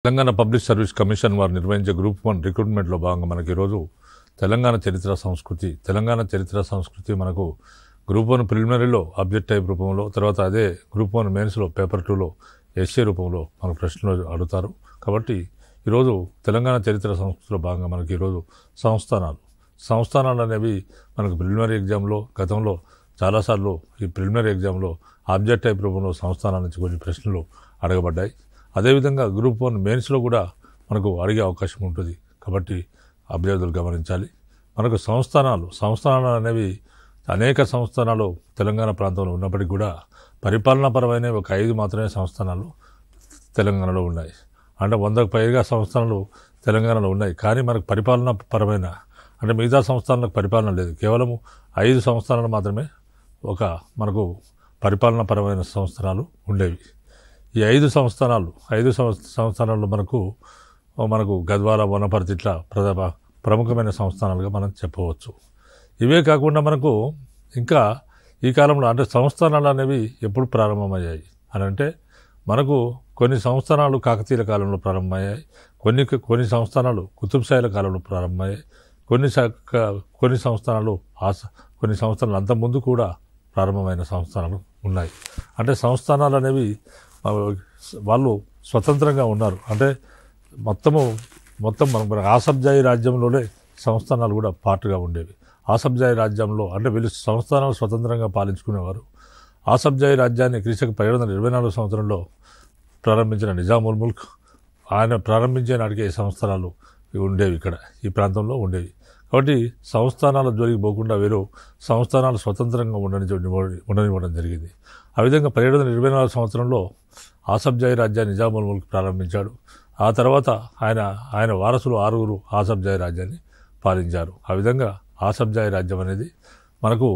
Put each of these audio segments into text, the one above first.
Telangana public service commission వారు నిర్వహించే group 1 రిక్రూట్మెంట్లో భాగంగా మనకి ఈరోజు తెలంగాణ చరిత్ర సంస్కృతి మనకు గ్రూప్ 1 ప్రిలిమినరీలో ఆబ్జెక్ట్ టైప్ రూపంలో, తర్వాత అదే గ్రూప్ 1 మెయిన్స్లో పేపర్ 2లో ఎస్ఏ రూపంలో మనకు ప్రశ్నలు అడుగుతారు. కాబట్టి ఈరోజు తెలంగాణ చరిత్ర సంస్కృతిలో భాగంగా మనకి ఈరోజు సంస్థానాలు అనేవి మనకు ప్రిలిమినరీ ఎగ్జామ్లో గతంలో చాలాసార్లు ఈ ప్రిలిమినరీ ఎగ్జామ్లో ఆబ్జెక్ట్ టైప్ రూపంలో సంస్థానాల నుంచి కొన్ని ప్రశ్నలు అడగబడ్డాయి. అదేవిధంగా గ్రూప్ 1 మెయిన్స్లో కూడా మనకు అడిగే అవకాశం ఉంటుంది. కాబట్టి అభ్యర్థులు గమనించాలి. మనకు సంస్థానాలు అనేవి అనేక సంస్థానాలు తెలంగాణ ప్రాంతంలో ఉన్నప్పటికీ కూడా పరిపాలనాపరమైన ఒక 5 మాత్రమే సంస్థానాలు తెలంగాణలో ఉన్నాయి. అంటే 100కు పైగా సంస్థానాలు తెలంగాణలో ఉన్నాయి. కానీ మనకు పరిపాలనాపరమైన అంటే మిగతా సంస్థానాలకు పరిపాలన లేదు. కేవలం 5 సంస్థానాలు మాత్రమే మనకు పరిపాలనాపరమైన సంస్థానాలు ఉండేవి. ఈ 5 సంస్థానాలు మనకు గద్వాల, వనపర్తి ఇట్లా ప్రముఖమైన సంస్థానాలుగా మనం చెప్పవచ్చు. ఇవే కాకుండా మనకు ఇంకా ఈ కాలంలో అంటే సంస్థానాలు అనేవి ఎప్పుడు ప్రారంభమయ్యాయి అని అంటే మనకు కొన్ని సంస్థానాలు కాకతీయుల కాలంలో ప్రారంభమయ్యాయి, కొన్ని సంస్థానాలు కుతుబ్ షాహీల కాలంలో ప్రారంభమయ్యాయి, కొన్ని సంస్థానాలు అంతకుముందు కూడా ప్రారంభమైన సంస్థానాలు ఉన్నాయి. అంటే సంస్థానాలు అనేవి వాళ్ళు స్వతంత్రంగా ఉన్నారు. అంటే మొత్తం మన ఆసబ్జాయి రాజ్యంలోనే సంస్థానాలు కూడా పార్ట్గా ఉండేవి. ఆసబ్జాయి రాజ్యంలో అంటే వీళ్ళు సంస్థానాలు స్వతంత్రంగా పాలించుకునేవారు. ఆసబ్జాయి రాజ్యాన్ని క్రీస్తు 1724 సంవత్సరంలో ప్రారంభించిన నిజాముల్ ముల్క్ ఆయన ప్రారంభించే నాటికే ఈ సంస్థానాలు ఉండేవి, ఇక్కడ ఈ ప్రాంతంలో ఉండేవి. కాబట్టి సంస్థానాల జోలికి పోకుండా వీరు సంస్థానాలు స్వతంత్రంగా ఉండనివ్వడం జరిగింది. ఆ విధంగా 1724 సంవత్సరంలో ఆసబ్జాయి రాజ్యాన్ని నిజాముల్ ముల్క్ ప్రారంభించాడు. ఆ తర్వాత ఆయన వారసులు 6 ఆసబ్జాయి రాజ్యాన్ని పాలించారు. ఆ విధంగా ఆసబ్జాయి రాజ్యం అనేది మనకు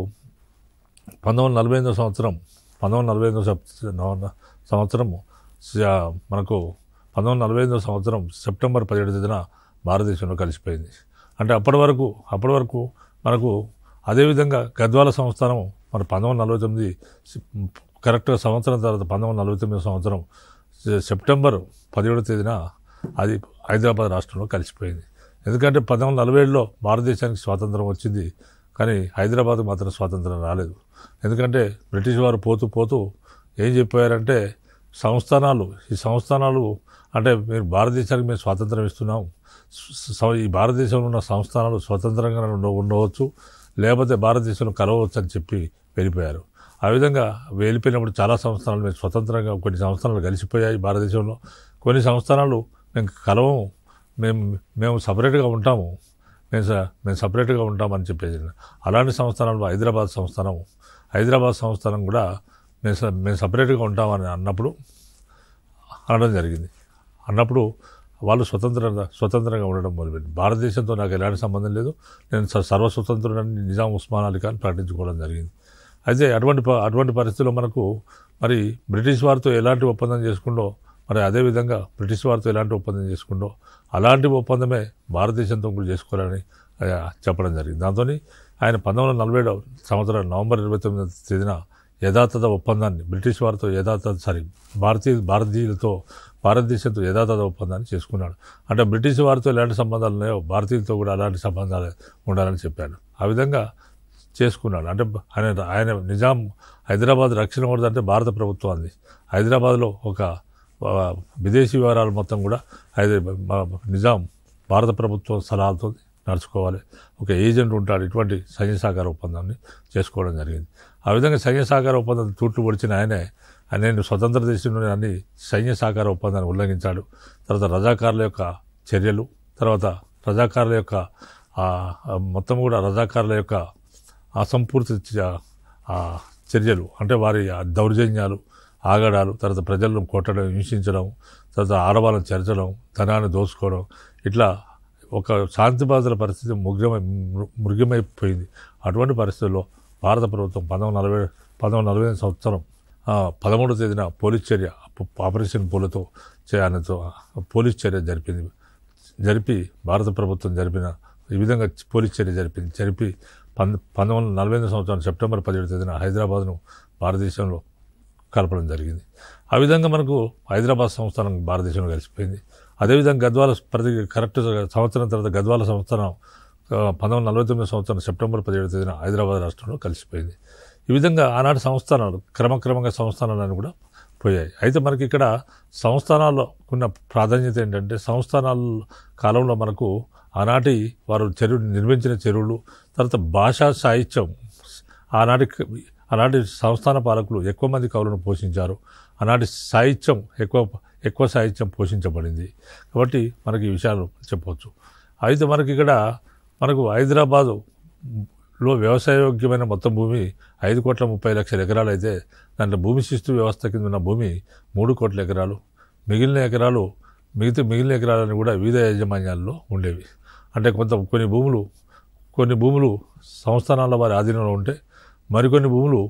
1945 సంవత్సరం మనకు 1945 సంవత్సరం సెప్టెంబర్ 17 తేదీన భారతదేశంలో కలిసిపోయింది. అంటే అప్పటి వరకు మనకు అదేవిధంగా గద్వాల సంస్థానం మన 1949 కరెక్ట్గా సంవత్సరం తర్వాత 1949 సంవత్సరం సెప్టెంబర్ 17 తేదీన అది హైదరాబాద్ రాష్ట్రంలో కలిసిపోయింది. ఎందుకంటే 1947లో భారతదేశానికి స్వాతంత్రం వచ్చింది, కానీ హైదరాబాద్ మాత్రం స్వాతంత్రం రాలేదు. ఎందుకంటే బ్రిటిష్ వారు పోతూ ఏం చెప్పారంటే ఈ సంస్థానాలు అంటే మీరు భారతదేశానికి మేము స్వాతంత్రం ఇస్తున్నాం, ఈ భారతదేశంలో ఉన్న సంస్థానాలు స్వతంత్రంగా ఉండవచ్చు, లేకపోతే భారతదేశంలో కలవచ్చు అని చెప్పి వెళ్ళిపోయారు. ఆ విధంగా వెళ్ళిపోయినప్పుడు చాలా సంస్థానాలు మేము స్వతంత్రంగా, కొన్ని సంస్థానాలు కలిసిపోయాయి భారతదేశంలో, కొన్ని సంస్థానాలు మేము కలవము, మేము సపరేట్గా ఉంటాము, మేము సపరేట్గా ఉంటామని చెప్పేసి అలాంటి సంస్థానాలు హైదరాబాద్ సంస్థానం కూడా మేము సపరేట్గా ఉంటామని అనడం జరిగింది. అన్నప్పుడు వాళ్ళు స్వతంత్రంగా ఉండడం మొదలుపెట్టి భారతదేశంతో నాకు ఎలాంటి సంబంధం లేదు, నేను సర్వస్వతంత్రుడని నిజాం ఉస్మాన్ అలీ ఖాన్ ప్రకటించుకోవడం జరిగింది. అయితే అటువంటి పరిస్థితుల్లో మనకు మరి బ్రిటిష్ వారితో ఎలాంటి ఒప్పందం చేసుకుందో, మరి అదేవిధంగా బ్రిటిష్ వారితో ఎలాంటి ఒప్పందం చేసుకుందో అలాంటి ఒప్పందమే భారతదేశంతో కూడా చేసుకోవాలని చెప్పడం జరిగింది. దాంతో ఆయన 1947 సంవత్సరం నవంబర్ 29 తేదీన యథాతథ ఒప్పందాన్ని బ్రిటిష్ వారితో భారతదేశంతో యథాతథ ఒప్పందాన్ని చేసుకున్నాడు. అంటే బ్రిటిష్ వారితో ఎలాంటి సంబంధాలు ఉన్నాయో భారతీయులతో కూడా అలాంటి సంబంధాలు ఉండాలని చెప్పాడు. ఆ విధంగా చేసుకున్నాడు. అంటే ఆయన నిజాం హైదరాబాద్ రక్షణ కూడా అంటే భారత ప్రభుత్వం అంది. హైదరాబాద్లో ఒక విదేశీ వ్యవహారాలు మొత్తం కూడా నిజాం భారత ప్రభుత్వం సలహాలతో నడుచుకోవాలి, ఒక ఏజెంట్ ఉంటాడు. ఇటువంటి సైన్య సహకార ఒప్పందాన్ని చేసుకోవడం జరిగింది. ఆ విధంగా సైన్య సహకార ఒప్పందం తూట్లు పొడిచిన ఆయన స్వతంత్ర దేశంలోని అన్ని సైన్య సహకార ఒప్పందాన్ని ఉల్లంఘించాడు. తర్వాత రజాకారుల యొక్క చర్యలు, తర్వాత రజాకారుల యొక్క మొత్తం కూడా రజాకారుల యొక్క అసంపూర్తి చర్యలు అంటే వారి దౌర్జన్యాలు, ఆగడాలు, తర్వాత ప్రజలను కొట్టడం, హింసించడం, తర్వాత ఆడవాళ్ళను చెరచడం, ధనాన్ని దోచుకోవడం, ఇట్లా ఒక శాంతి భద్రతల పరిస్థితి మృగ్యమైపోయింది. అటువంటి పరిస్థితుల్లో భారత ప్రభుత్వం 1945 సంవత్సరం 13వ తేదీన పోలీస్ చర్య ఆపరేషన్ పోలతో పోలీస్ చర్య జరిపి భారత ప్రభుత్వం జరిపిన ఈ విధంగా పోలీస్ చర్య జరిపి 1945 సంవత్సరం సెప్టెంబర్ 17 తేదీన హైదరాబాద్ను భారతదేశంలో కలపడం జరిగింది. ఆ విధంగా మనకు హైదరాబాద్ సంస్థానం భారతదేశంలో కలిసిపోయింది. అదేవిధంగా గద్వాల ప్రతి కరెక్ట్ సంవత్సరం తర్వాత గద్వాల సంస్థానం 1949 సంవత్సరం సెప్టెంబర్ 17వ తేదీన హైదరాబాద్ రాష్ట్రంలో కలిసిపోయింది. ఈ విధంగా ఆనాటి సంస్థానాలు క్రమక్రమంగా సంస్థానాలను కూడా పోయాయి. అయితే మనకి ఇక్కడ సంస్థానాల్లో ఉన్న ప్రాధాన్యత ఏంటంటే సంస్థానాల కాలంలో మనకు ఆనాటి వారు నిర్మించిన చెరువులు, తర్వాత భాషా సాహిత్యం, ఆనాటి సంస్థాన పాలకులు ఎక్కువ మంది కవులను పోషించారు. ఆనాటి సాహిత్యం ఎక్కువ సాహిత్యం పోషించబడింది. కాబట్టి మనకి ఈ విషయాలు చెప్పవచ్చు. అయితే మనకు హైదరాబాదులో వ్యవసాయయోగ్యమైన మొత్తం భూమి 5,30,00,000 ఎకరాలు అయితే దాంట్లో భూమి శిస్తు వ్యవస్థ కింద ఉన్న భూమి 3 కోట్ల ఎకరాలు. మిగిలిన ఎకరాలని కూడా వివిధ యాజమాన్యాల్లో ఉండేవి. అంటే కొన్ని భూములు సంస్థానాల వారి ఆధీనంలో ఉంటే మరికొన్ని భూములు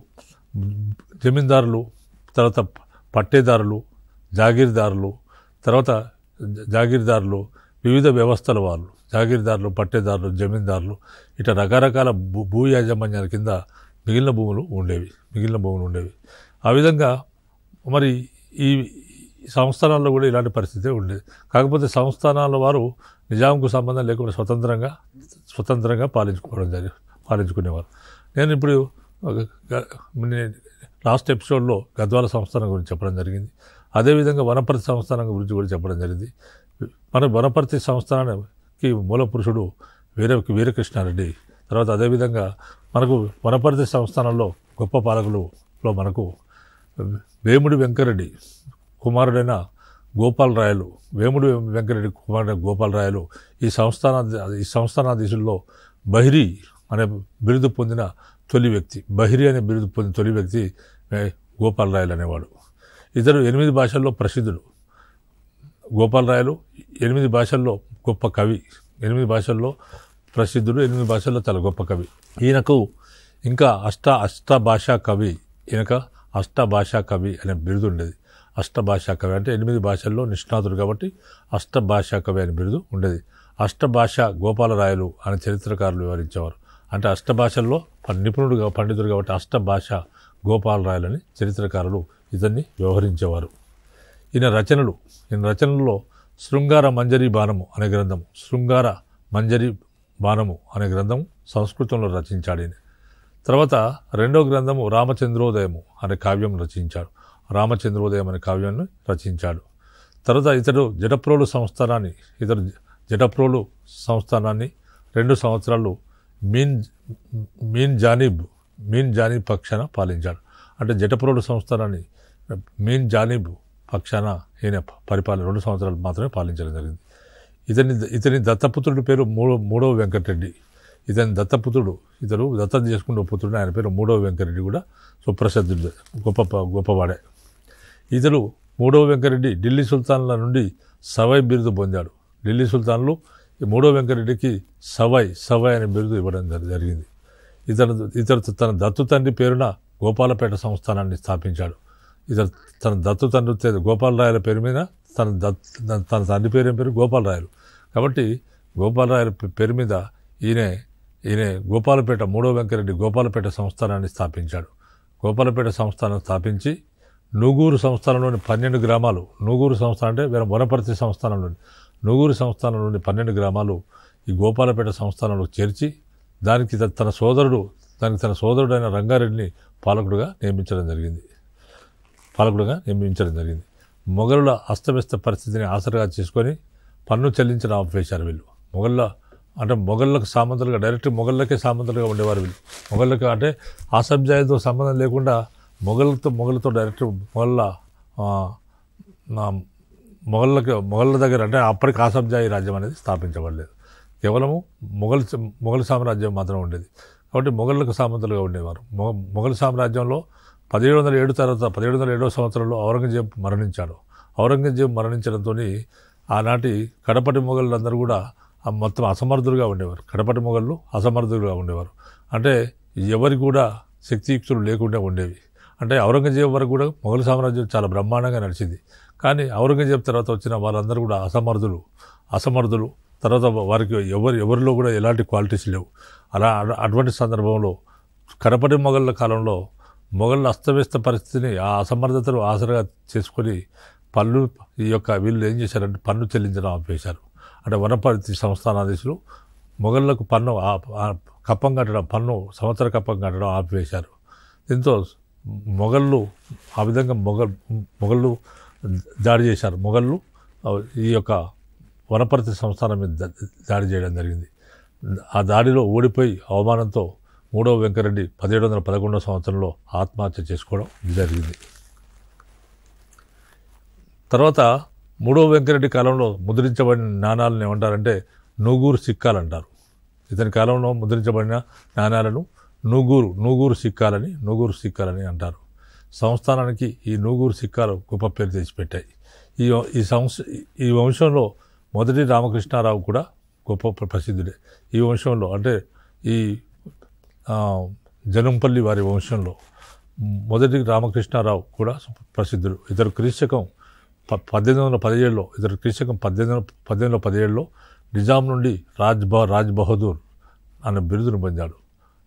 జమీందారులు, తర్వాత పట్టేదారులు, జాగీర్దారులు వివిధ వ్యవస్థల వాళ్ళు, జాగీర్దారులు, పట్టేదారులు, జమీందారులు ఇట్లా రకరకాల భూ యాజమాన్యాల కింద మిగిలిన భూములు ఉండేవి. ఆ విధంగా మరి ఈ సంస్థానాల్లో కూడా ఇలాంటి పరిస్థితే ఉండేది. కాకపోతే సంస్థానాల వారు నిజాంకు సంబంధం లేకుండా స్వతంత్రంగా పాలించుకునేవారు. నేను ఇప్పుడు లాస్ట్ ఎపిసోడ్లో గద్వాల సంస్థానం గురించి చెప్పడం జరిగింది. అదేవిధంగా వనపర్తి సంస్థానం గురించి కూడా చెప్పడం జరిగింది. మన వనపర్తి సంస్థానానికి మూల పురుషుడు వీరకృష్ణారెడ్డి. తర్వాత అదేవిధంగా మనకు వనపర్తి సంస్థానంలో గొప్ప పాలకులలో మనకు వేముడి వెంకరెడ్డి కుమారుడైన గోపాలరాయలు, వేముడి వెంకరెడ్డి కుమారుడైన గోపాలరాయలు ఈ సంస్థానాధీశుల్లో బహిరీ అనే బిరుదు పొందిన తొలి వ్యక్తి గోపాలరాయలు అనేవాడు. ఇతడు 8 భాషల్లో ప్రసిద్ధుడు. గోపాలరాయలు 8 భాషల్లో గొప్ప కవి, 8 భాషల్లో ప్రసిద్ధుడు, 8 భాషల్లో చాలా గొప్ప కవి. ఈయనకు ఇంకా అష్టభాషా కవి అనే బిరుదు ఉండేది. అష్టభాషా కవి అంటే 8 భాషల్లో నిష్ణాతుడు కాబట్టి అష్టభాషా కవి అనే బిరుదు ఉండేది. అష్టభాష గోపాలరాయలు అనే చరిత్రకారులు వివరించేవారు. అంటే అష్టభాషల్లో పండితుడు కాబట్టి అష్టభాష గోపాలరాయలు అని చరిత్రకారులు ఇతన్ని వ్యవహరించేవారు. ఈయన రచనల్లో శృంగార మంజరి బాణము అనే గ్రంథం సంస్కృతంలో రచించాడు ఈయన. తర్వాత రెండో గ్రంథము రామచంద్రోదయం అనే కావ్యాన్ని రచించాడు. తర్వాత ఇతడు జటప్రోలు సంస్థానాన్ని 2 సంవత్సరాలు మీన్ జానీబ్ పక్షాన పాలించాడు. అంటే జటప్రోలు సంస్థానాన్ని మీన్ జానీబ్ పక్షాన ఈయన 2 సంవత్సరాలు మాత్రమే పాలించడం జరిగింది. ఇతని దత్తపుత్రుడి పేరు మూడవ వెంకటరెడ్డి. ఇతను దత్తం చేసుకున్న పుత్రుడు, ఆయన పేరు మూడవ వెంకరెడ్డి కూడా సుప్రసిద్ధుడు, గొప్పవాడే. ఇతడు మూడవ వెంకరెడ్డి ఢిల్లీ సుల్తాన్ల నుండి సవై బిరుదు పొందాడు. ఢిల్లీ సుల్తాన్లు ఈ మూడవ వెంకరెడ్డికి సవై అనే బిరుదు ఇవ్వడం జరిగింది. ఇతడు తన దత్తు తండ్రి పేరున గోపాలపేట సంస్థానాన్ని స్థాపించాడు. తన దత్తు తండ్రి గోపాలరాయల పేరు మీద తన తండ్రి పేరు గోపాలరాయలు కాబట్టి గోపాలరాయల పేరు మీద ఈయన గోపాలపేట మూడవ వెంకరెడ్డి గోపాలపేట సంస్థానాన్ని స్థాపించాడు. గోపాలపేట సంస్థానం స్థాపించి నూగూరు సంస్థానంలోని 12 గ్రామాలు, నూగూరు సంస్థానం అంటే వనపర్తి సంస్థానంలోని నూగూరు సంస్థానం నుండి 12 గ్రామాలు ఈ గోపాలపేట సంస్థానంలో చేర్చి దానికి తన సోదరుడైన రంగారెడ్డిని పాలకుడుగా నియమించడం జరిగింది. మొఘలుల అస్తవ్యస్త పరిస్థితిని ఆసరాగా చేసుకొని పన్ను చెల్లించడం ఆపేశారు వీళ్ళు. మొఘళ్ళకు సామంతులుగా డైరెక్ట్ మొఘళ్ళకే సామంతులుగా ఉండేవారు వీళ్ళు. మొఘళ్ళకి అంటే ఆసబ్జాయితో సంబంధం లేకుండా మొఘలతో డైరెక్ట్ మొఘళ్ళ దగ్గర అంటే అప్పటికి ఆసబ్జాయి రాజ్యం అనేది స్థాపించబడలేదు. కేవలము మొఘల్ సామ్రాజ్యం మాత్రం ఉండేది. కాబట్టి మొఘళ్ళకు సామంతులుగా ఉండేవారు. మొఘల్ సామ్రాజ్యంలో 1707 తర్వాత 1707వ సంవత్సరంలో ఔరంగజేబు మరణించడంతో ఆనాటి కడపటి మొఘళ్ళందరూ కూడా మొత్తం అసమర్థులుగా ఉండేవారు. అంటే ఎవరికి కూడా శక్తియుక్తులు లేకుండా ఉండేవి. అంటే ఔరంగజేబు వరకు కూడా మొఘల్ సామ్రాజ్యం చాలా బ్రహ్మాండంగా నడిచింది. కానీ ఔరంగజేబు తర్వాత వచ్చిన వాళ్ళందరూ కూడా అసమర్థులు. తర్వాత వారికి ఎవరిలో కూడా ఎలాంటి క్వాలిటీస్ లేవు. అటువంటి సందర్భంలో కడపటి మొఘళ్ళ కాలంలో మొఘళ్ళ అస్తవ్యస్త పరిస్థితిని ఆ అసమర్థతను ఆసరగా చేసుకొని పన్ను వీళ్ళు ఏం చేశారంటే పన్ను చెల్లించడం ఆపేశారు. అంటే వనపర్తి సంస్థానాధీశులు మొఘళ్ళకు పన్ను కప్పం కట్టడం సంవత్సర కప్పం కట్టడం ఆపివేశారు. దీంతో మొఘళ్ళు ఆ విధంగా మొఘళ్ళు దాడి చేశారు. మొఘళ్ళు ఈ యొక్క వనపర్తి సంస్థానం మీద దాడి చేయడం జరిగింది. ఆ దాడిలో ఓడిపోయి అవమానంతో 3వ వెంకరెడ్డి 1711 సంవత్సరంలో ఆత్మహత్య చేసుకోవడం జరిగింది. తర్వాత 3వ వెంకరెడ్డి కాలంలో ముద్రించబడిన నాణాలను ఏమంటారంటే నూగూరు సిక్కాలు అంటారు. ఇతని కాలంలో ముద్రించబడిన నాణాలను నూగూరు సిక్కాలని అంటారు. సంస్థానానికి ఈ నూగూరు సిక్కాలు గొప్ప పేరు తెచ్చిపెట్టాయి. ఈ వంశంలో మొదటి రామకృష్ణారావు కూడా గొప్ప ప్రసిద్ధుడే. ఈ వంశంలో అంటే ఈ జనంపల్లి వారి వంశంలో మొదటి రామకృష్ణారావు కూడా ప్రసిద్ధుడు. ఇతరు క్రీస్తకం 1817లో నిజాం నుండి రాజ్ బహదూర్ అనే బిరుదును పొందాడు.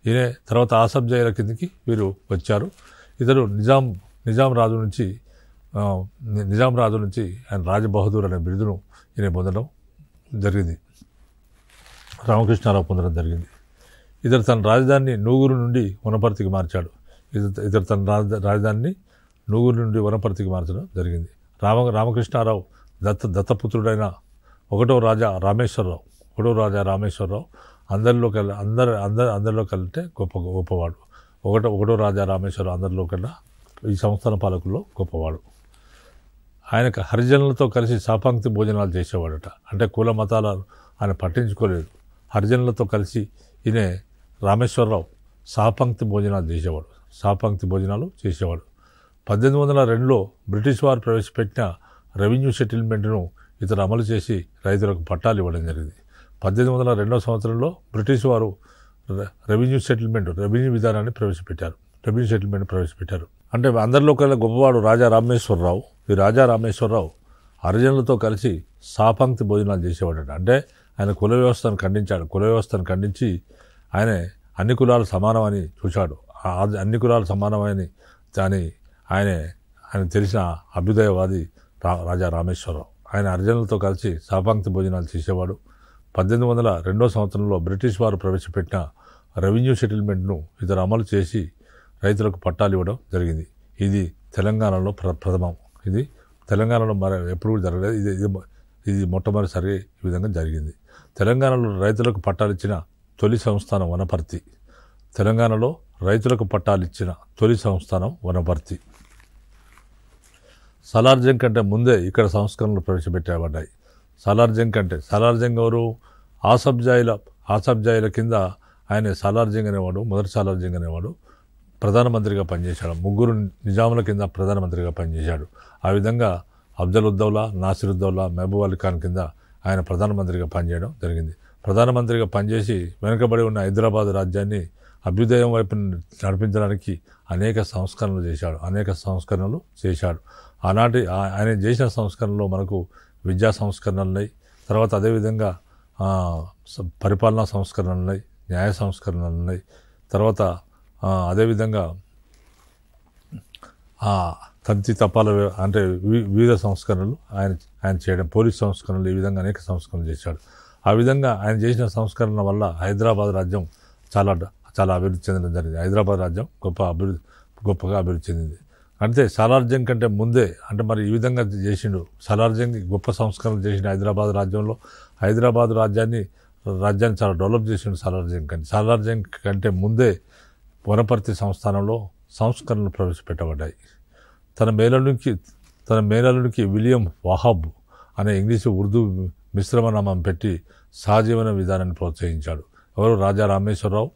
ఈయన తర్వాత ఆసఫ్ జాహీల కిందికి వీరు వచ్చారు. ఇతరు నిజాం రాజు నుంచి ఆయన రాజ్ బహదూర్ అనే బిరుదును ఈయన పొందడం జరిగింది. రామకృష్ణారావు పొందడం జరిగింది. ఇతరు తన రాజధానిని నూగూరు నుండి వనపర్తికి మార్చాడు. మార్చడం జరిగింది. రామకృష్ణారావు దత్తపుత్రుడైన ఒకటో రాజా రామేశ్వరరావు అందరిలో కలిస్తే గొప్పవాడు. ఒకటో రాజా రామేశ్వరరావు అందరిలో కల్లా ఈ సంస్థాన పాలకుల్లో గొప్పవాడు. ఆయనకు హరిజనులతో కలిసి సాపంక్తి భోజనాలు చేసేవాడట. అంటే కుల మతాలను ఆయన పట్టించుకోలేదు. హరిజనులతో కలిసి ఈయన రామేశ్వరరావు సాపంక్తి భోజనాలు చేసేవాడు. 1802లో బ్రిటిష్ వారు ప్రవేశపెట్టిన రెవెన్యూ సెటిల్మెంట్ను ఇతను అమలు చేసి రైతులకు పట్టాలు ఇవ్వడం జరిగింది. 1802 సంవత్సరంలో బ్రిటిష్ వారు రెవెన్యూ విధానాన్ని ప్రవేశపెట్టారు. అంటే అందరిలో కల్లా గొప్పవాడు రాజా రామేశ్వరరావు. ఈ రాజా రామేశ్వరరావు హరిజనులతో కలిసి సాపంక్తి భోజనాలు చేసేవాడట. అంటే ఆయన కుల వ్యవస్థను ఖండించి ఆయన అన్ని కులాలు సమానమని చూశాడు. అన్ని కులాలు సమానమని ఆయన తెలిసిన అభ్యుదయవాది రాజా రామేశ్వరరావు. ఆయన హరిజనులతో కలిసి సాపంక్తి భోజనాలు చేసేవాడు. 1802 సంవత్సరంలో బ్రిటిష్ వారు ప్రవేశపెట్టిన రెవెన్యూ సెటిల్మెంట్ను ఇతను అమలు చేసి రైతులకు పట్టాలు ఇవ్వడం జరిగింది. ఇది తెలంగాణలో ప్రథమం. ఇది తెలంగాణలో ఎప్పుడు జరగలేదు. ఇది మొట్టమొదటిసారి ఈ విధంగా జరిగింది. తెలంగాణలో రైతులకు పట్టాలిచ్చిన తొలి సంస్థానం వనపర్తి. సాలార్జంగ్ కంటే ముందే ఇక్కడ సంస్కరణలు ప్రవేశపెట్టబడ్డాయి. సాలార్జంగ్ ఎవరు? ఆసఫ్ జాహీల కింద ఆయన మొదటి సాలార్జంగ్ అనేవాడు ప్రధానమంత్రిగా పనిచేశాడు. 3 నిజాముల కింద ప్రధానమంత్రిగా పనిచేశాడు. ఆ విధంగా అఫ్జలుద్దౌలా, నాసిరుద్దౌలా, మహబూబ్ అలీ ఖాన్ కింద ఆయన ప్రధానమంత్రిగా పనిచేయడం జరిగింది. ప్రధానమంత్రిగా పనిచేసి వెనుకబడి ఉన్న హైదరాబాద్ రాజ్యాన్ని అభ్యుదయం వైపు నడిపించడానికి అనేక సంస్కరణలు చేశాడు. ఆనాటి ఆయన చేసిన సంస్కరణలో మనకు విద్యా సంస్కరణలు ఉన్నాయి. తర్వాత అదేవిధంగా పరిపాలనా సంస్కరణలు ఉన్నాయి, న్యాయ సంస్కరణలు ఉన్నాయి. తర్వాత అదేవిధంగా తంతి తపాల అంటే వివిధ సంస్కరణలు ఆయన చేయడం, పోలీస్ సంస్కరణలు, ఈ విధంగా అనేక సంస్కరణలు చేశాడు. ఆ విధంగా ఆయన చేసిన సంస్కరణ వల్ల హైదరాబాద్ రాజ్యం చాలా అభివృద్ధి చెందడం జరిగింది. హైదరాబాద్ రాజ్యం గొప్పగా అభివృద్ధి చెందింది. అంటే సాలార్జంగ్ కంటే ముందే అంటే మరి ఈ విధంగా చేసిండు. సాలార్జంగ్ గొప్ప సంస్కరణలు చేసిన హైదరాబాద్ రాజ్యంలో హైదరాబాద్ రాజ్యాన్ని చాలా డెవలప్ చేసిండు సాలార్జంగ్ కంటే ముందే వనపర్తి సంస్థానంలో సంస్కరణలు ప్రవేశపెట్టబడ్డాయి. తన మేనల్లునికి విలియం వాహాబ్ అనే ఇంగ్లీషు ఉర్దూ మిశ్రమ నామం పెట్టి సహజీవన విధానాన్ని ప్రోత్సహించాడు. ఎవరు? రాజా రామేశ్వరరావు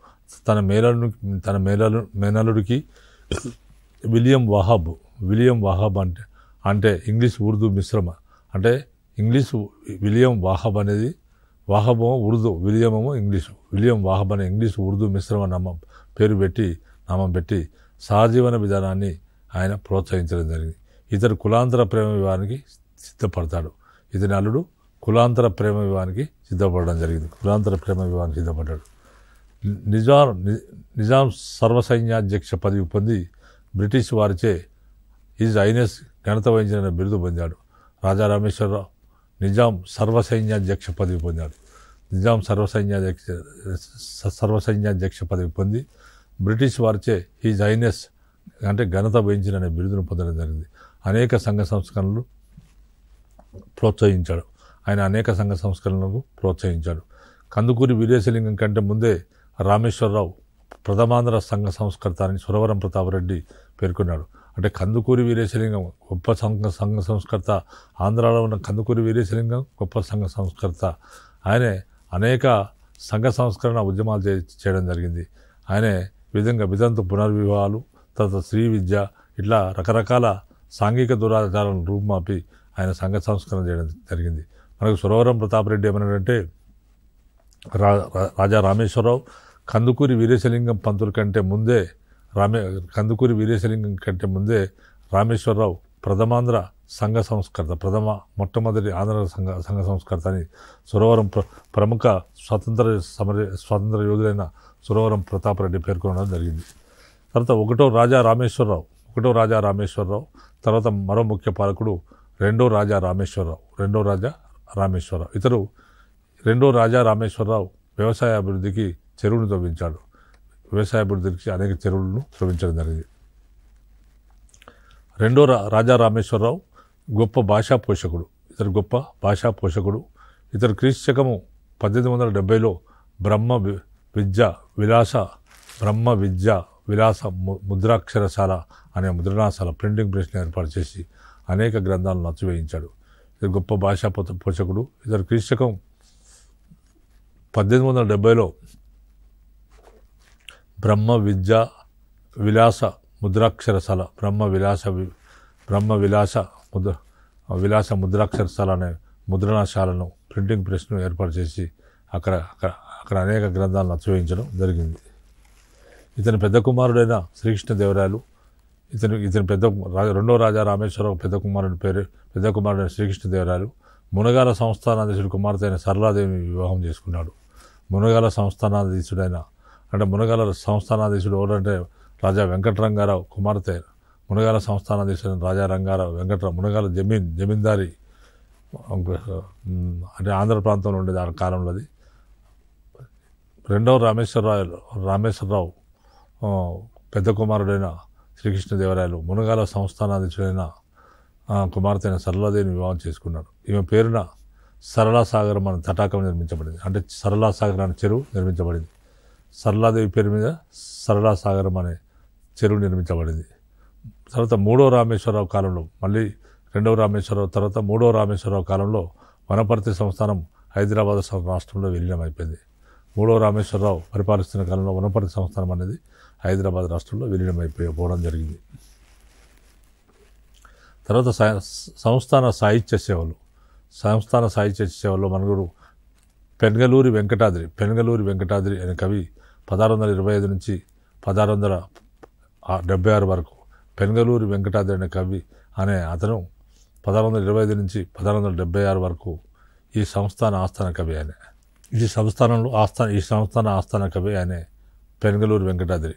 తన మేనల్లుడికి విలియం వాహాబ్ అంటే ఇంగ్లీష్ ఉర్దూ మిశ్రమ అంటే విలియం వాహాబ్ అనేది వాహాబేమో ఉర్దూ, విలియమేమో ఇంగ్లీషు. విలియం వాహాబ్ అనే ఇంగ్లీష్ ఉర్దూ మిశ్రమ నామం పెట్టి సహజీవన విధానాన్ని ఆయన ప్రోత్సహించడం జరిగింది. ఇతడు కులాంతర ప్రేమ వివాహానికి సిద్ధపడతాడు. ఇతని అల్లుడు కులాంతర ప్రేమ వివాహానికి సిద్ధపడడం జరిగింది. సిద్ధపడ్డాడు. నిజాం సర్వసైన్యాధ్యక్ష పదవి పొంది బ్రిటిష్ వారిచే హిజ్ హైనెస్ ఘనత వహించిన బిరుదు పొందాడు. రాజా రామేశ్వరరావు నిజాం సర్వసైన్యాధ్యక్ష పదవి పొందాడు. నిజాం సర్వసైన్యాధ్యక్ష పదవి పొంది బ్రిటిష్ వారిచే హిజ్ హైనెస్ అంటే ఘనత వహించిన అనే బిరుదును పొందడం జరిగింది. అనేక సంఘ సంస్కరణలు ప్రోత్సహించాడు. ఆయన అనేక సంఘ సంస్కరణలకు ప్రోత్సహించాడు. కందుకూరి వీరేశలింగం కంటే ముందే రామేశ్వరరావు ప్రథమాంధ్ర సంఘ సంస్కర్త అని సురవరం ప్రతాపరెడ్డి పేర్కొన్నాడు. అంటే కందుకూరి వీరేశలింగం గొప్ప సంఘ సంస్కర్త, ఆంధ్రాలో ఉన్న కందుకూరి వీరేశలింగం గొప్ప సంఘ సంస్కర్త. ఆయనే అనేక సంఘ సంస్కరణ ఉద్యమాలు చేయడం జరిగింది. ఆయనే విధంగా వితంతు పునర్వివాహాలు, తర్వాత స్త్రీ విద్య, ఇట్లా రకరకాల సాంఘిక దురాచారాలను రూపుమాపి ఆయన సంఘ సంస్కరణ చేయడం జరిగింది. మనకు సురవరం ప్రతాపరెడ్డి ఏమన్నాడంటే రాజా రామేశ్వరరావు కందుకూరి వీరేశలింగం పంతుల కంటే ముందే కందుకూరి వీరేశలింగం కంటే ముందే రామేశ్వరరావు ప్రథమాంధ్ర సంఘ సంస్కర్త, మొట్టమొదటి ఆంధ్ర సంఘ సంస్కర్త అని సురవరం ప్రముఖ స్వాతంత్ర యోధులైన సురవరం ప్రతాపరెడ్డి పేర్కొనడం జరిగింది. తర్వాత ఒకటో రాజా రామేశ్వరరావు, తర్వాత మరో ముఖ్య పాలకుడు రెండో రాజా రామేశ్వరరావు. రెండో రాజా రామేశ్వరరావు వ్యవసాయ అభివృద్ధికి చెరువును తవ్వించాడు. వ్యవసాయాభివృద్ధికి అనేక చెరువులను తవ్వించడం జరిగింది. రెండో రాజా రామేశ్వరరావు గొప్ప భాషా పోషకుడు. ఇతరు క్రీస్తు శకము 1870లో బ్రహ్మ విలాస ముద్రాక్షరశాల అనే ముద్రణాశాల ప్రింటింగ్ ప్రెస్ని ఏర్పాటు చేసి అనేక గ్రంథాలను నచ్చివేయించాడు. ఇతరు గొప్ప భాషా పోషకుడు. ఇతరు క్రీస్తు శకం 1870లో బ్రహ్మ విలాస ముద్రాక్షరశాల విలాస ముద్రాక్షరశాల అనే ముద్రణాశాలను ప్రింటింగ్ ప్రెస్ను ఏర్పాటు చేసి అక్కడ అనేక గ్రంథాలను నచ్చివేయించడం జరిగింది. ఇతని పెద్ద కుమారుడైన శ్రీకృష్ణదేవరాయలు, రెండో రాజా రామేశ్వరరావు పెద్ద కుమారుడైన శ్రీకృష్ణదేవరాయలు మునగాల సంస్థానాధీశుడు కుమార్తె అయిన సరళాదేవిని వివాహం చేసుకున్నాడు. మునగాల సంస్థానాధీశుడు ఎవరంటే రాజా వెంకటరంగారావు కుమార్తె మునగాల సంస్థానాధీశుడు రాజా రంగారావు మునగాల జమీందారి అంటే ఆంధ్ర ప్రాంతంలో ఉండేది ఆ కాలంలో. అది రెండవ రామేశ్వరరావు పెద్ద కుమారుడైన శ్రీకృష్ణదేవరాయలు మునగాల సంస్థానాధీశుడైన కుమార్తె అయిన సరళాదేవిని వివాహం చేసుకున్నాడు. ఈమె పేరున సరళాసాగరం అనే తటాకం నిర్మించబడింది. అంటే సరళాసాగర్ అనే చెరువు నిర్మించబడింది. సరళాదేవి పేరు మీద సరళాసాగరం అనే చెరువు నిర్మించబడింది. తర్వాత రెండవ రామేశ్వరరావు తర్వాత మూడవ రామేశ్వరరావు కాలంలో వనపర్తి సంస్థానం హైదరాబాద్ రాష్ట్రంలో విలీనమైపోయింది. మూడవ రామేశ్వరరావు పరిపాలిస్తున్న కాలంలో వనపర్తి సంస్థానం అనేది హైదరాబాద్ రాష్ట్రంలో విలీనమైపోవడం జరిగింది. తర్వాత సంస్థాన సాహిత్య సేవల్లో మనగురు పెన్గలూరి వెంకటాద్రి అనే కవి 1625 నుంచి 1676 వరకు పెన్గలూరి వెంకటాద్రి అనే కవి అతను 1625 నుంచి 1676 వరకు ఈ సంస్థాన ఆస్థాన కవి ఆయన. ఈ సంస్థాన ఆస్థాన కవి ఆయనే పెన్గలూరి వెంకటాద్రి.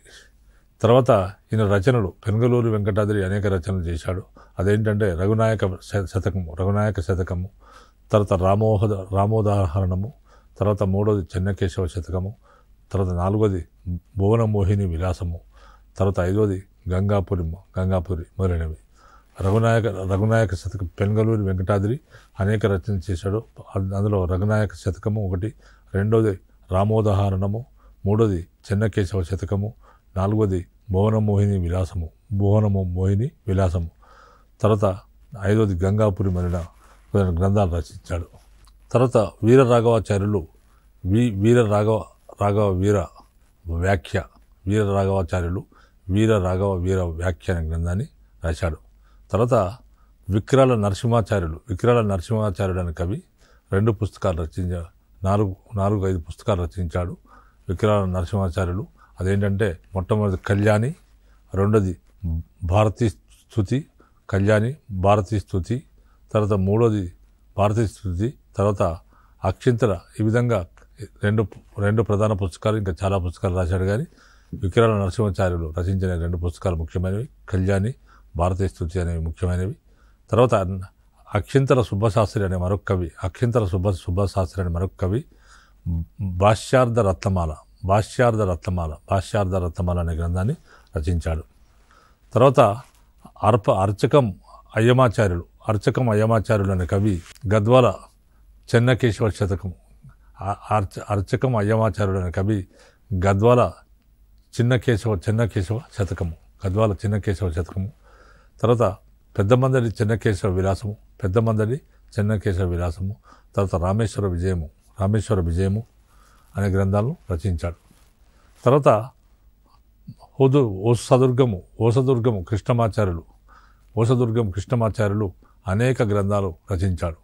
తర్వాత ఈయన రచనలు పెన్గలూరి వెంకటాద్రి అనేక రచనలు చేశాడు. అదేంటంటే రఘునాయక శతకము, తర్వాత రామోదాహరణము, తర్వాత మూడోది చెన్నకేశవ శతకము, తర్వాత నాలుగోది భువనమోహిని విలాసము, తర్వాత ఐదోది గంగాపురి మొదలైనవి. రఘునాయక శతకం పెన్గలూరి వెంకటాద్రి అనేక రచనలు చేశాడు. అందులో రఘునాయక శతకము ఒకటి, రెండోది రామోదాహరణము, మూడోది చెన్నకేశవ శతకము, నాలుగోది భువనమోహిని విలాసము, తర్వాత ఐదోది గంగాపురి మొదలైన గ్రంథాలు రచించాడు. తర్వాత వీర రాఘవాచార్యులు వీర రాఘవ వీర వ్యాఖ్య అనే గ్రంథాన్ని రాశాడు. తర్వాత విక్రాల నరసింహాచార్యుడు అనే కవి 2 పుస్తకాలు రచించాడు. 4-5 పుస్తకాలు రచించాడు విక్రాల నరసింహాచార్యులు. అదేంటంటే మొట్టమొదటి కళ్యాణి, రెండోది భారతీ స్తుతి, తర్వాత మూడోది భారతీ స్తుతి, తర్వాత అక్షింతల. ఈ విధంగా రెండు ప్రధాన పుస్తకాలు, ఇంకా చాలా పుస్తకాలు రాశాడు. కానీ విక్రాల నరసింహాచార్యులు రచించిన 2 పుస్తకాలు ముఖ్యమైనవి, కళ్యాణి, భారతీ స్తుతి అనేవి ముఖ్యమైనవి. తర్వాత అక్షింతల సుబ్బశాస్త్రి అనే మరొక కవి, అక్షింతల సుబ్బశాస్త్రి అనే మరొక కవి భాష్యార్థ రత్నమాల అనే గ్రంథాన్ని రచించాడు. తర్వాత అర్చకం అయ్యమాచార్యులు అనే కవి గద్వాల చెన్నకేశవ శతకము, అర్చకం అయ్యమాచార్యులు అనే కవి గద్వాల చెన్నకేశవ శతకము, తర్వాత పెద్దమందడి చెన్నకేశవ విలాసము, తర్వాత రామేశ్వర విజయము అనే గ్రంథాలను రచించాడు. తర్వాత ఓసదుర్గం కృష్ణమాచార్యులు అనేక గ్రంథాలు రచించాడు.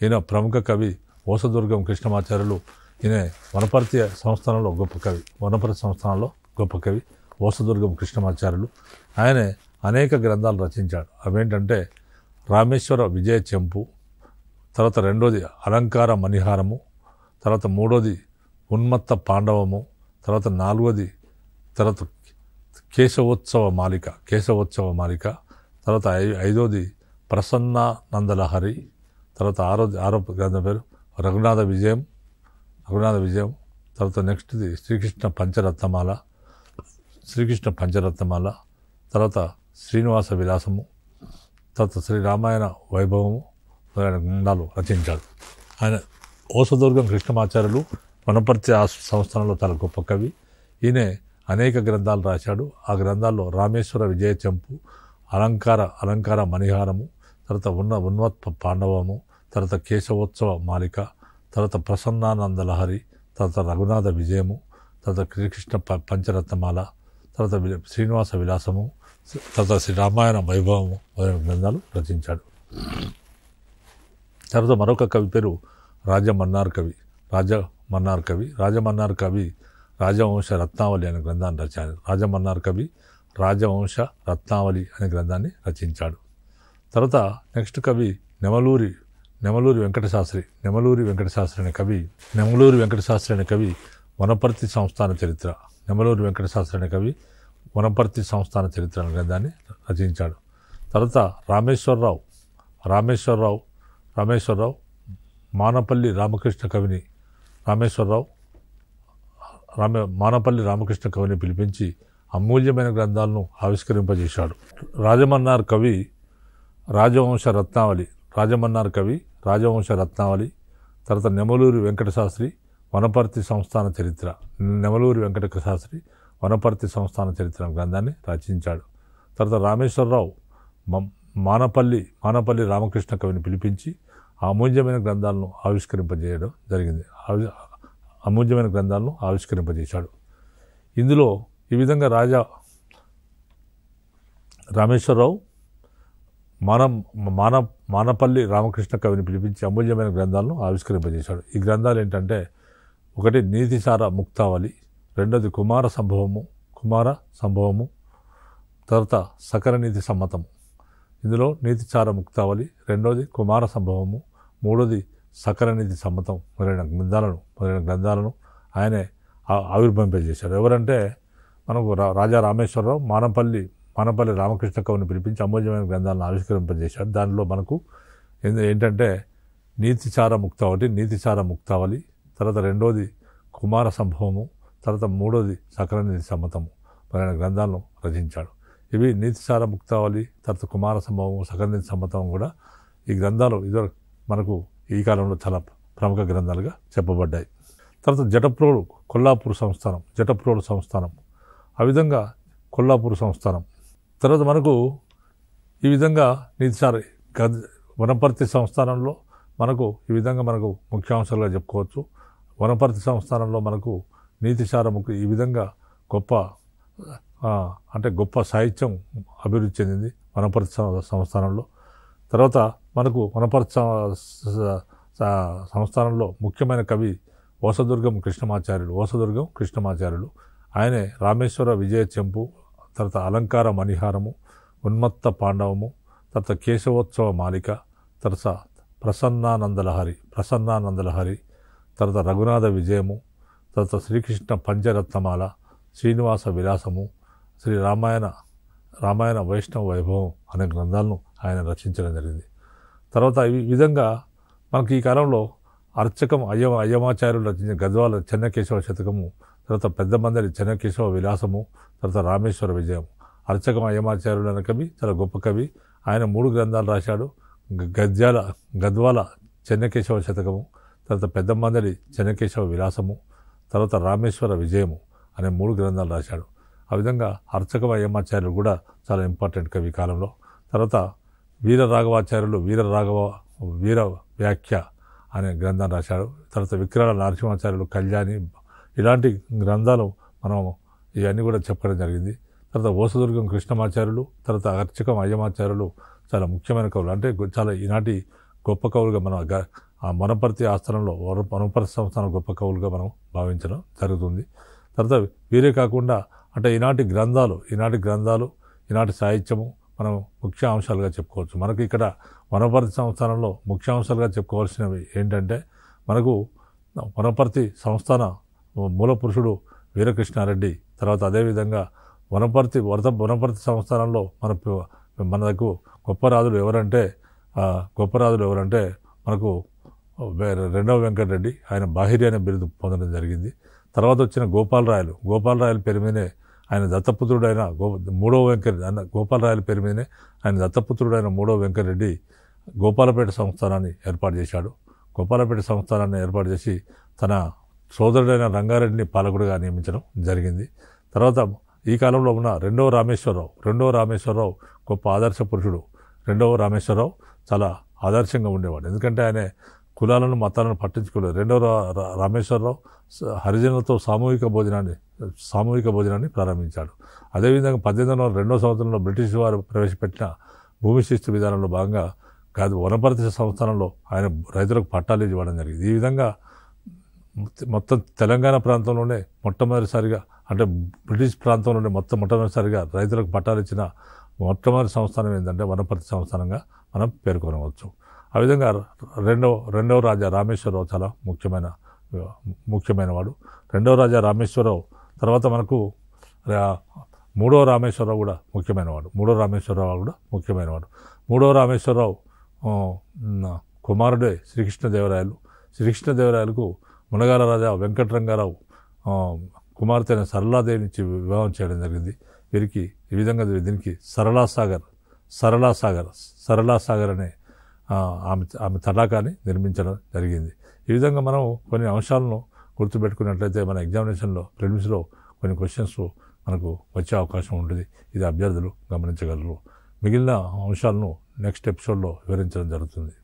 ఈయన ప్రముఖ కవి ఓసదుర్గం కృష్ణమాచార్యులు. ఈయన వనపర్తి సంస్థానంలో గొప్ప కవి ఓసదుర్గం కృష్ణమాచార్యులు. ఆయనే అనేక గ్రంథాలు రచించాడు. అవేంటంటే రామేశ్వర విజయ చెంపు, తర్వాత రెండోది అలంకార మణిహారము, తర్వాత మూడోది ఉన్మత్త పాండవము, తర్వాత నాలుగోది తర్వాత కేశవోత్సవ మాలిక, తర్వాత ఐదోది ప్రసన్నానందలహరి, తర్వాత ఆరో గ్రంథం పేరు రఘునాథ విజయం, తర్వాత నెక్స్ట్ది శ్రీకృష్ణ పంచరత్నమాల, తర్వాత శ్రీనివాస విలాసము, తర్వాత శ్రీ రామాయణ వైభవము గ్రంథాలు రచించాడు. ఆయన ఓసదుర్గం కృష్ణమాచార్యులు వనపర్తి సంస్థానంలో చాలా గొప్ప కవి. ఈయన అనేక గ్రంథాలు రాశాడు. ఆ గ్రంథాల్లో రామేశ్వర విజయ చెంపు, అలంకార మణిహారము, తర్వాత ఉన్మత్త పాండవము, తర్వాత కేశవోత్సవ మాలిక, తర్వాత ప్రసన్నానందలహరి, తర్వాత రఘునాథ విజయము, తర్వాత శ్రీకృష్ణ పంచరత్నమాల, తర్వాత శ్రీనివాస విలాసము, తర్వాత శ్రీ రామాయణ వైభవము మొదలైన గ్రంథాలు రచించాడు. తర్వాత మరొక కవి పేరు రాజమన్నార్ కవి రాజవంశ రత్నావళి అనే గ్రంథాన్ని రచించాడు. రాజవంశ రత్నావళి అనే గ్రంథాన్ని రచించాడు. తర్వాత నెక్స్ట్ కవి నెమలూరి వెంకటశాస్త్రి అనే కవి వనపర్తి సంస్థాన చరిత్ర అనే గ్రంథాన్ని రచించాడు. తర్వాత రామేశ్వరరావు మానపల్లి రామకృష్ణ కవిని పిలిపించి అమూల్యమైన గ్రంథాలను ఆవిష్కరింపజేశాడు. రాజమన్నార్ కవి రాజవంశ రత్నావళి, తర్వాత నెమలూరి వెంకటశాస్త్రి వనపర్తి సంస్థాన చరిత్ర గ్రంథాన్ని రచించాడు. తర్వాత రామేశ్వరరావు మానపల్లి రామకృష్ణ కవిని పిలిపించి అమూల్యమైన గ్రంథాలను ఆవిష్కరింపజేశాడు. ఇందులో ఈ విధంగా రామేశ్వరరావు మానపల్లి రామకృష్ణ కవిని పిలిపించి అమూల్యమైన గ్రంథాలను ఆవిష్కరింపజేశాడు. ఈ గ్రంథాలు ఏంటంటే ఒకటి నీతిసార ముక్తావళి, రెండోది కుమార సంభవము, తర్వాత సకర నీతి సమ్మతము. ఇందులో నీతిసార ముక్తావళి, రెండోది కుమార సంభవము, మూడోది సకర నీతి సమ్మతం మొదలైన గ్రంథాలను ఆయనే ఆవిర్భవింపజేశాడు. ఎవరంటే మనకు రాజా రామేశ్వరరావు మానపల్లి రామకృష్ణ కవిని పిలిపించి అమూల్యమైన గ్రంథాలను ఆవిష్కరింపజేశాడు. దానిలో మనకు ఏంటంటే నీతిసార ముక్తావళి, తర్వాత రెండోది కుమార సంభవము, తర్వాత మూడోది సకల నీతి సమ్మతము మొదలైన గ్రంథాలను రచించాడు. ఇవి నీతిసార ముక్తావళి, తర్వాత కుమార సంభవము, సకల నీతి సమ్మతం కూడా ఈ గ్రంథాలు ఇదివరకు మనకు ఈ కాలంలో చాలా ప్రముఖ గ్రంథాలుగా చెప్పబడ్డాయి. తర్వాత కొల్లాపూర్ సంస్థానం, ఆ విధంగా కొల్లాపూర్ సంస్థానం. తర్వాత మనకు ఈ విధంగా నీతిసార వనపర్తి సంస్థానంలో మనకు ఈ విధంగా మనకు ముఖ్యాంశాలుగా చెప్పుకోవచ్చు. వనపర్తి సంస్థానంలో మనకు నీతిసార ఈ విధంగా గొప్ప సాహిత్యం అభివృద్ధి చెందింది వనపర్తి సంస్థానంలో. తర్వాత మనకు వనపర్తి సంస్థానంలో ముఖ్యమైన కవి ఓసదుర్గం కృష్ణమాచార్యులు. ఆయనే రామేశ్వర విజయ చెంపు, తర్వాత అలంకార మణిహారము, ఉన్మత్త పాండవము, తర్వాత కేశవోత్సవ మాలిక, తర్వాత ప్రసన్నానందలహరి, తర్వాత రఘునాథ విజయము, తర్వాత శ్రీకృష్ణ పంచరత్నమాల, శ్రీనివాస విలాసము, శ్రీ రామాయణ వైష్ణవ వైభవం అనే గ్రంథాలను ఆయన రచించడం జరిగింది. తర్వాత ఈ విధంగా మనకి ఈ కాలంలో అర్చకం అయ్యమాచార్యులు రచించిన గద్వాల చెన్నకేశవ శతకము, తర్వాత పెద్ద మందరి చెన్నకేశవ విలాసము, తర్వాత రామేశ్వర విజయం. అర్చకం అయ్యమాచార్యులు అనే కవి చాలా గొప్ప కవి. ఆయన 3 గ్రంథాలు రాశాడు. గద్వాల చెన్నకేశవ శతకము, తర్వాత పెద్ద మందరి చెన్నకేశవ విలాసము, తర్వాత రామేశ్వర విజయము అనే 3 గ్రంథాలు రాశాడు. ఆ విధంగా అర్చకం అయ్యమాచార్యులు కూడా చాలా ఇంపార్టెంట్ కవి కాలంలో. తర్వాత వీర రాఘవాచార్యులు వీర వ్యాఖ్య అనే గ్రంథం రాశాడు. తర్వాత విక్రాల నరసింహాచార్యులు కళ్యాణి, ఇలాంటి గ్రంథాలు మనం ఇవన్నీ కూడా చెప్పడం జరిగింది. తర్వాత ఓసదుర్గం కృష్ణమాచార్యులు, తర్వాత అర్చకం అయ్యమాచార్యులు చాలా ముఖ్యమైన కవులు. అంటే చాలా ఈనాటి గొప్ప కవులుగా మనం వనపర్తి ఆస్థానంలో వనపర్తి సంస్థానం గొప్ప కవులుగా మనం భావించడం జరుగుతుంది. తర్వాత వీరే కాకుండా అంటే ఈనాటి గ్రంథాలు ఈనాటి సాహిత్యము మనం ముఖ్య అంశాలుగా చెప్పుకోవచ్చు. మనకి ఇక్కడ వనపర్తి సంస్థానంలో ముఖ్య అంశాలుగా చెప్పుకోవాల్సినవి ఏంటంటే, మనకు వనపర్తి సంస్థాన మూల పురుషుడు వీరకృష్ణారెడ్డి. తర్వాత అదేవిధంగా వనపర్తి సంస్థానంలో మనకు గొప్ప రాజులు ఎవరంటే మనకు రెండవ వెంకటరెడ్డి, ఆయన బాహిరి అనే బిరుదు పొందడం జరిగింది. తర్వాత వచ్చిన గోపాలరాయల పేరు మీదనే ఆయన దత్తపుత్రుడైన గోపాలరాయల పేరు మీదనే ఆయన దత్తపుత్రుడైన 3వ వెంకటరెడ్డి గోపాలపేట సంస్థానాన్ని ఏర్పాటు చేశాడు. గోపాలపేట సంస్థానాన్ని ఏర్పాటు చేసి తన సోదరుడైన రంగారెడ్డిని పాలకుడిగా నియమించడం జరిగింది. తర్వాత ఈ కాలంలో ఉన్న రెండవ రామేశ్వరరావు గొప్ప ఆదర్శ పురుషుడు. రెండవ రామేశ్వరరావు చాలా ఆదర్శంగా ఉండేవాడు. ఎందుకంటే ఆయన కులాలను మతాలను పట్టించుకోలేదు. రెండవ రామేశ్వరరావు హరిజనులతో సామూహిక భోజనాన్ని ప్రారంభించాడు. అదేవిధంగా 1802 సంవత్సరంలో బ్రిటిష్ వారు ప్రవేశపెట్టిన భూమి శిస్తు విధానంలో భాగంగా వనపర్తి సంస్థానంలో ఆయన రైతులకు పట్టాలు ఇవ్వడం జరిగింది. ఈ విధంగా మొత్తం తెలంగాణ ప్రాంతంలోనే మొట్టమొదటిసారిగా, అంటే బ్రిటిష్ ప్రాంతంలోనే మొట్టమొదటిసారిగా రైతులకు పట్టాలు ఇచ్చిన మొట్టమొదటి సంస్థానం ఏంటంటే వనపర్తి సంస్థానంగా మనం పేర్కొనవచ్చు. ఆ విధంగా రెండవ రాజా రామేశ్వరరావు చాలా ముఖ్యమైన వాడు. రెండవ రాజా రామేశ్వరరావు తర్వాత మనకు 3వ రామేశ్వరరావు కూడా ముఖ్యమైనవాడు. 3వ రామేశ్వరరావు కుమారుడే శ్రీకృష్ణదేవరాయలకు మునగాల రాజా వెంకటరంగారావు కుమార్తె అయిన సరళాదేవి నుంచి వివాహం చేయడం జరిగింది. వీరికి ఈ విధంగా దీనికి సరళాసాగర్ అనే ఆమె తటాకాన్ని నిర్మించడం జరిగింది. ఈ విధంగా మనం కొన్ని అంశాలను గుర్తుపెట్టుకున్నట్లయితే మన ఎగ్జామినేషన్లో ప్రిలిమ్స్లో కొన్ని క్వశ్చన్స్ మనకు వచ్చే అవకాశం ఉంటుంది. ఇది అభ్యర్థులు గమనించగలరు. మిగిలిన అంశాలను నెక్స్ట్ ఎపిసోడ్లో వివరించడం జరుగుతుంది.